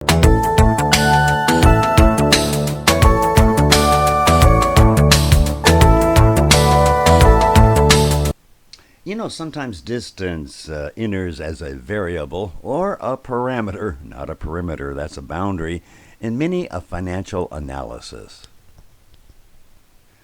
You know, sometimes distance enters as a variable or a parameter, not a perimeter, that's a boundary, in many a financial analysis.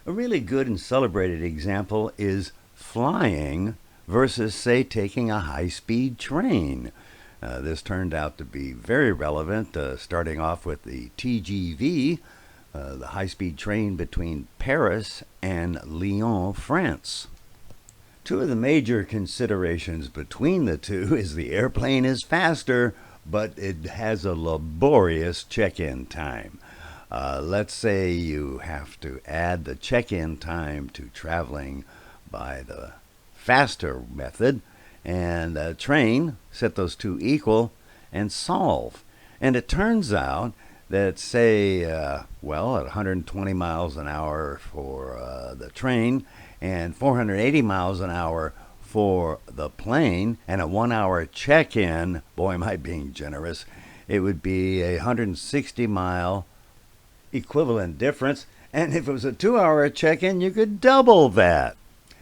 A really good and celebrated example is flying versus, say, taking a high-speed train. This turned out to be very relevant, starting off with the TGV, the high-speed train between Paris and Lyon, France. Two of the major considerations between the two is the airplane is faster, but it has a laborious check-in time. Let's say you have to add the check-in time to traveling by the faster method, and a train, set those two equal, and solve. And it turns out that, say, at 120 miles an hour for the train and 480 miles an hour for the plane, and a 1 hour check-in, boy, am I being generous, it would be a 160 mile equivalent difference. And if it was a 2 hour check-in, you could double that.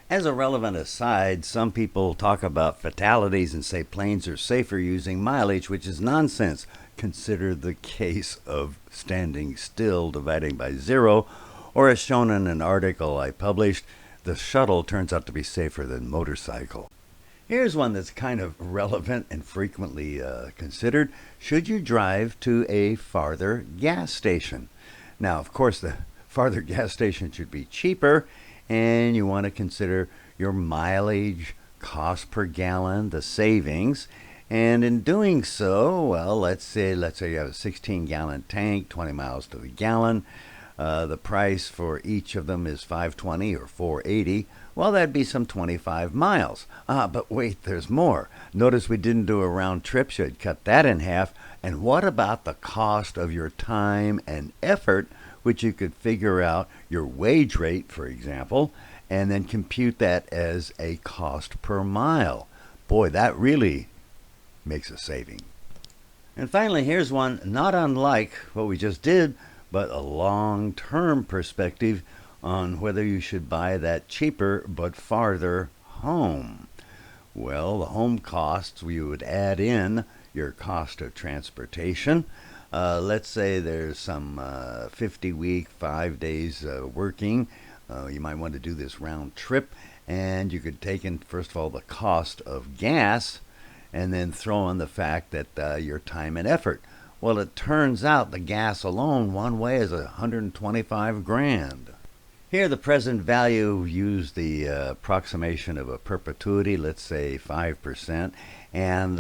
As a relevant aside, some people talk about fatalities and say planes are safer using mileage, which is nonsense. Consider the case of standing still dividing by zero, or as shown in an article I published, the shuttle turns out to be safer than motorcycle. Here's one that's kind of relevant and frequently considered. Should you drive to a farther gas station? Now, of course, the farther gas station should be cheaper, and you want to consider your mileage, cost per gallon, the savings. And in doing so, well, let's say you have a 16-gallon tank, 20 miles to the gallon. The price for each of them is $5.20 or $4.80. Well, that'd be some 25 miles. But wait, there's more. Notice we didn't do a round trip, so I'd cut that in half. And what about the cost of your time and effort, which you could figure out your wage rate, for example, and then compute that as a cost per mile? Boy, that really makes a saving. And finally, here's one not unlike what we just did, but a long-term perspective on whether you should buy that cheaper but farther home. Well, the home costs, we would add in your cost of transportation. Let's say there's some 50-week, 5 days working. You might want to do this round trip, and you could take in, first of all, the cost of gas, and then throw in the fact that your time and effort. Well, it turns out the gas alone one way is $125,000. Here, the present value used the approximation of a perpetuity, let's say 5%. And,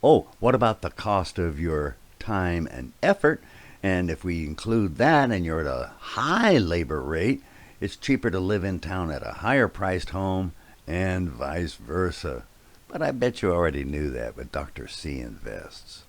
what about the cost of your time and effort? And if we include that and you're at a high labor rate, it's cheaper to live in town at a higher priced home, and vice versa. But I bet you already knew that with drcinvests.